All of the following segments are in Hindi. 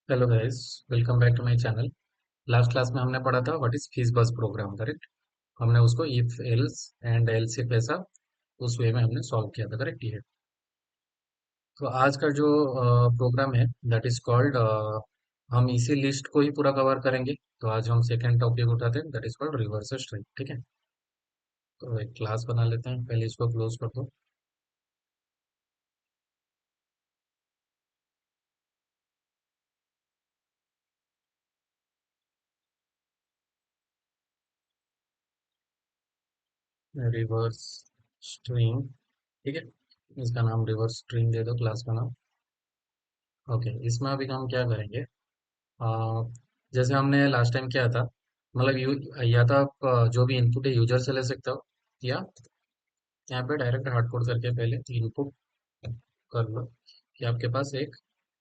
Hello guys, welcome back to my channel. Last class में हमने पढ़ा था what is fizz buzz program, correct. हमने उसको if else and else if ऐसा उस वे में हमने सॉल्व किया था, करेक्ट। ये तो आज का जो प्रोग्राम है दैट इज कॉल्ड, हम इसी लिस्ट को ही पूरा कवर करेंगे। तो आज हम सेकेंड टॉपिक उठाते हैं that is called reverse string, ठीक है। तो एक क्लास बना लेते हैं, पहले इसको क्लोज कर दो। रिवर्स स्ट्रिंग, ठीक है। इसका नाम रिवर्स स्ट्रिंग दे दो, क्लास का नाम। ओके, इसमें अभी हम क्या करेंगे। आ, जैसे हमने लास्ट टाइम किया था, मतलब या तो आप जो भी इनपुट है यूजर से ले सकते हो, या यहाँ पे डायरेक्ट हार्ड कोड करके पहले इनपुट कर लो कि आपके पास एक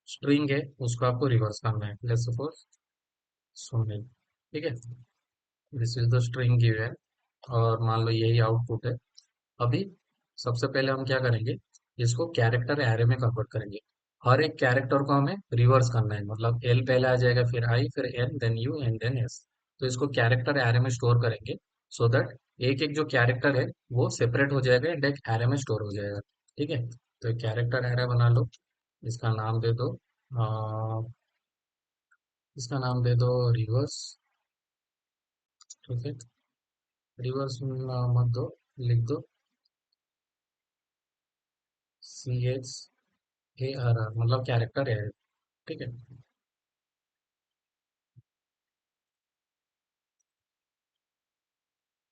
स्ट्रिंग है, उसको आपको रिवर्स करना है। लेट्स सपोज सुनील, ठीक है। This is the string given और मान लो यही आउटपुट है। अभी सबसे पहले हम क्या करेंगे, इसको कैरेक्टर एरे में कन्वर्ट करेंगे। हर एक कैरेक्टर को हमें रिवर्स करना है, मतलब एल पहले आ जाएगा, फिर आई, फिर N, then U and then S. तो इसको कैरेक्टर एरे में स्टोर करेंगे सो दैट एक एक जो कैरेक्टर है वो सेपरेट हो जाएगा एंड एक एरे में स्टोर हो जाएगा, ठीक है। तो एक कैरेक्टर एरे बना लो, इसका नाम दे दो, इसका नाम दे दो रिवर्स, ठीक है। रिवर्स मत दो, लिख दो CHARR, मतलब कैरेक्टर एरे, ठीक है।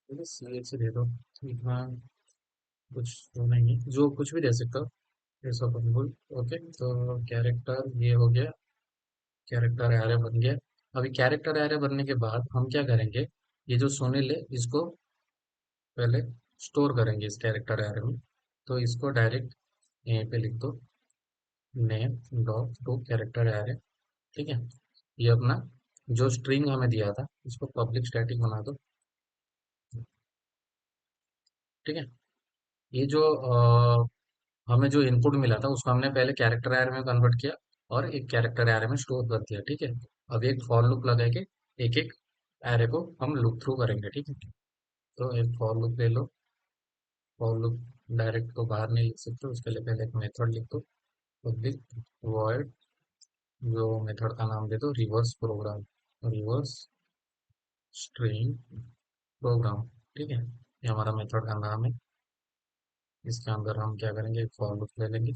CH दे दो, इतना कुछ तो नहीं है, जो कुछ भी दे सकते हो, ऐसा बोल। ओके, तो कैरेक्टर ये हो गया, कैरेक्टर एरे बन गया। अभी कैरेक्टर एरे बनने के बाद हम क्या करेंगे, ये जो सुनील है इसको पहले स्टोर करेंगे इस कैरेक्टर एरे में। तो इसको डायरेक्ट यहीं पे लिख दो, name dot to character array, ठीक है। ये अपना जो स्ट्रिंग हमें दिया था इसको पब्लिक स्टैटिक बना दो, ठीक है। ये जो हमें जो इनपुट मिला था उसको हमने पहले कैरेक्टर एरे में कन्वर्ट किया और एक कैरेक्टर एरे में स्टोर कर दिया, ठीक है। अब एक फॉर लूप लगा के एक एक एरे को हम लूप थ्रू करेंगे, ठीक है। तो एक फॉर लूप ले लो। फॉर लूप डायरेक्ट तो बाहर नहीं लिख सकते, उसके लिए पहले एक मेथड लिख दो, पब्लिक वॉइड, जो मेथड का नाम दे दो reverse program, reverse string program, ठीक है। ये हमारा मेथड का नाम है। इसके अंदर हम क्या करेंगे, एक फॉर लूप ले लेंगे।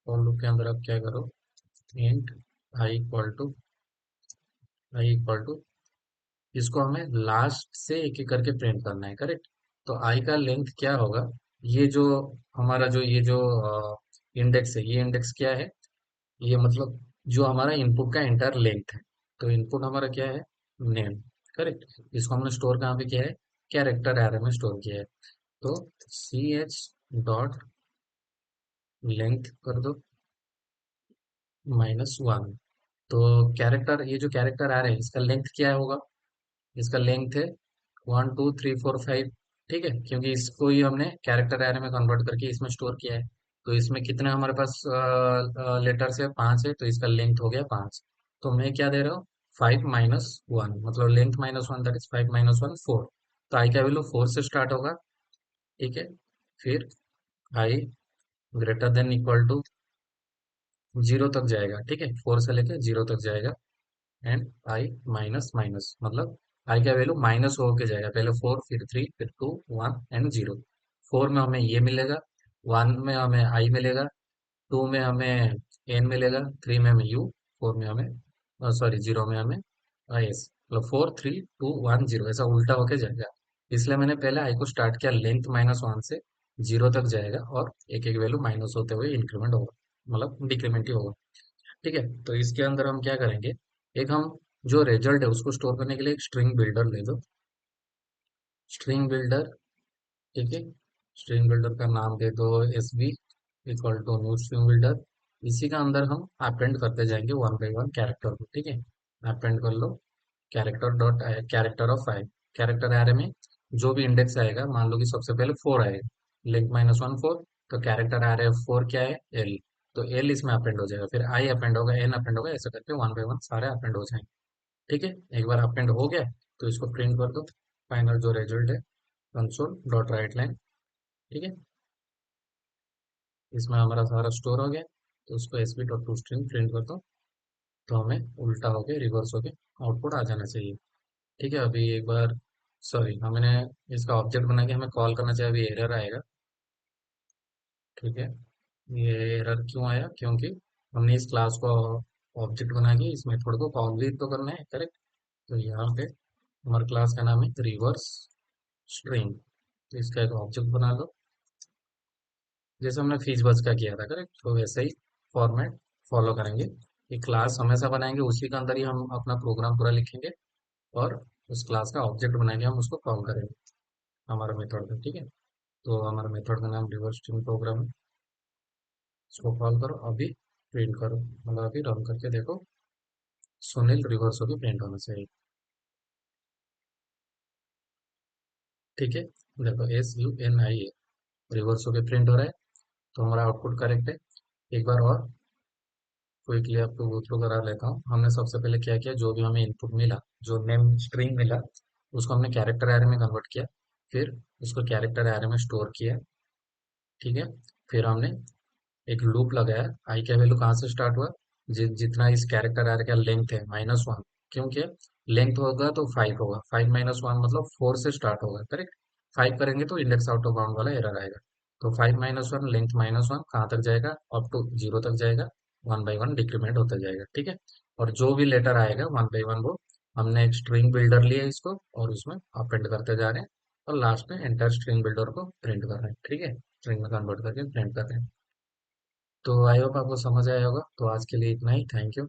फॉर लूप के अंदर आप क्या करो, int I equal to, I equal to, इसको हमें लास्ट से एक एक करके प्रिंट करना है, करेक्ट। तो आई का लेंथ क्या होगा, ये जो हमारा जो ये जो इंडेक्स है, ये इंडेक्स क्या है, ये मतलब जो हमारा इनपुट का एंटायर लेंथ है। तो इनपुट हमारा क्या है, नेम, करेक्ट। इसको हमने स्टोर कहाँ पे किया है, कैरेक्टर एरे में स्टोर किया है। तो सी एच डॉट लेंथ कर दो -1। तो कैरेक्टर, ये जो कैरेक्टर आ रहे हैं इसका लेंथ क्या होगा, इसका लेंथ है 1 2 3 4 5, ठीक है। क्योंकि इसको ही हमने कैरेक्टर एरे में कन्वर्ट करके इसमें स्टोर किया है। तो इसमें कितने हमारे पास लेटर्स है, 5 है, तो इसका लेंथ हो गया 5। तो मैं क्या दे रहा हूँ, 5 - 1, मतलब लेंथ -1 दैट इज 5 - 1 4। तो आई का वैल्यू 4 से स्टार्ट होगा, ठीक है। फिर आई ग्रेटर देन इक्वल टू 0 तक जाएगा, ठीक है। 4 से लेके 0 तक जाएगा एंड आई माइनस माइनस, मतलब आई का वैल्यू माइनस होके जाएगा, पहले 4, फिर 3, फिर 2, 1 एंड 0। 4 में हमें ये मिलेगा, 1 में हमें आई मिलेगा, 2 में हमें एन मिलेगा, 3 में हमें यू, 4 में हमें, सॉरी 0 में हमें एस। मतलब 4 3 2 1 0 ऐसा उल्टा होके जाएगा। इसलिए मैंने पहले आई को स्टार्ट किया लेंथ -1 से, 0 तक जाएगा और एक एक वैल्यू माइनस होते हुए इंक्रीमेंट होगा, मतलब डिक्रीमेंट ही होगा, ठीक है। तो इसके अंदर हम क्या करेंगे, एक हम जो रिजल्ट है उसको स्टोर करने के लिए एक स्ट्रिंग बिल्डर ले दो, स्ट्रिंग बिल्डर, ठीक है। स्ट्रिंग बिल्डर का नाम दे दो S B equal to new string builder. इसी का अंदर हम अपेंड करते जाएंगे वन बाई वन कैरेक्टर को, ठीक है। अपेंड कर लो character dot character of i, character array में जो भी इंडेक्स आएगा, मान लो कि सबसे पहले 4 आएगा, लेंथ -1 4, तो कैरेक्टर एरे 4 क्या है, एल। तो एल इसमें अपेंड हो जाएगा, फिर आई अपेंड होगा, एन अपेंड होगा, ऐसे करके वन बाय वन सारे अपेंड हो जाएंगे। ठीक है, एक बार अपेंड हो गया तो इसको प्रिंट कर दो, फाइनल जो रिजल्ट है कंसोल डॉट राइट लाइन। ठीक है, इसमें हमारा सारा स्टोर हो गया, तो उसको SB dot to string print कर दो, तो हमें उल्टा होके रिवर्स होके आउटपुट आ जाना चाहिए। ठीक है, अभी एक बार, सॉरी, हमने इसका ऑब्जेक्ट बना के हमें कॉल करना चाहिए, अभी एरर आएगा। ठीक है, ये एरर क्यों आया, क्योंकि हमने इस क्लास को ऑब्जेक्ट बना के इस मेथड को कॉल भी तो करना है, करेक्ट। तो यहाँ पे हमारे क्लास का नाम है रिवर्स स्ट्रिंग, तो इसका एक ऑब्जेक्ट बना लो, जैसे हमने फीस बस का किया था, करेक्ट। तो वैसे ही फॉर्मेट फॉलो करेंगे, ये क्लास हमेशा बनाएंगे, उसी के अंदर ही हम अपना प्रोग्राम पूरा लिखेंगे, और उस क्लास का ऑब्जेक्ट बनाएंगे, हम उसको कॉल करेंगे हमारा मेथड में। ठीक है, तो हमारे मेथड का नाम रिवर्स स्ट्रिंग प्रोग्राम है, इसको कॉल करो, अभी प्रिंट करो, मतलब अभी रन करके देखो, सुनील रिवर्स होकर प्रिंट होना चाहिए। ठीक है, देखो SUNI रिवर्स होकर प्रिंट हो रहा है, तो हमारा आउटपुट करेक्ट है। एक बार और क्विकली आपको गो थ्रू करा लेता हूँ। हमने सबसे पहले क्या किया, जो भी हमें इनपुट मिला, जो नेम स्ट्रिंग मिला, उसको हमने कैरेक्टर एरे में कन्वर्ट किया, फिर उसको कैरेक्टर एरे में स्टोर किया। ठीक है, फिर हमने एक लूप लगाया, आई का वैल्यू कहाँ से स्टार्ट हुआ, जितना इस कैरेक्टर एरे का लेंथ है -1, क्योंकि लेंथ होगा तो 5 होगा, 5 -1 मतलब 4 से स्टार्ट होगा, करेक्ट। 5 करेंगे तो इंडेक्स आउट ऑफ बाउंड वाला एरर आएगा। तो 5 -1 लेंथ -1 कहाँ तक जाएगा, अप टू 0 तक जाएगा, वन बाई वन डिक्रीमेंट होता जाएगा। ठीक है, और जो भी लेटर आएगा वन बाई वन, वो हमने एक स्ट्रिंग बिल्डर लिया इसको, और उसमें अपेंड करते जा रहे हैं, और लास्ट में एंटर स्ट्रिंग बिल्डर को प्रिंट कर रहे हैं। ठीक है, स्ट्रिंग में कन्वर्ट करके प्रिंट कर रहे हैं। तो आई होप आपको समझ आया होगा, तो आज के लिए इतना ही, थैंक यू।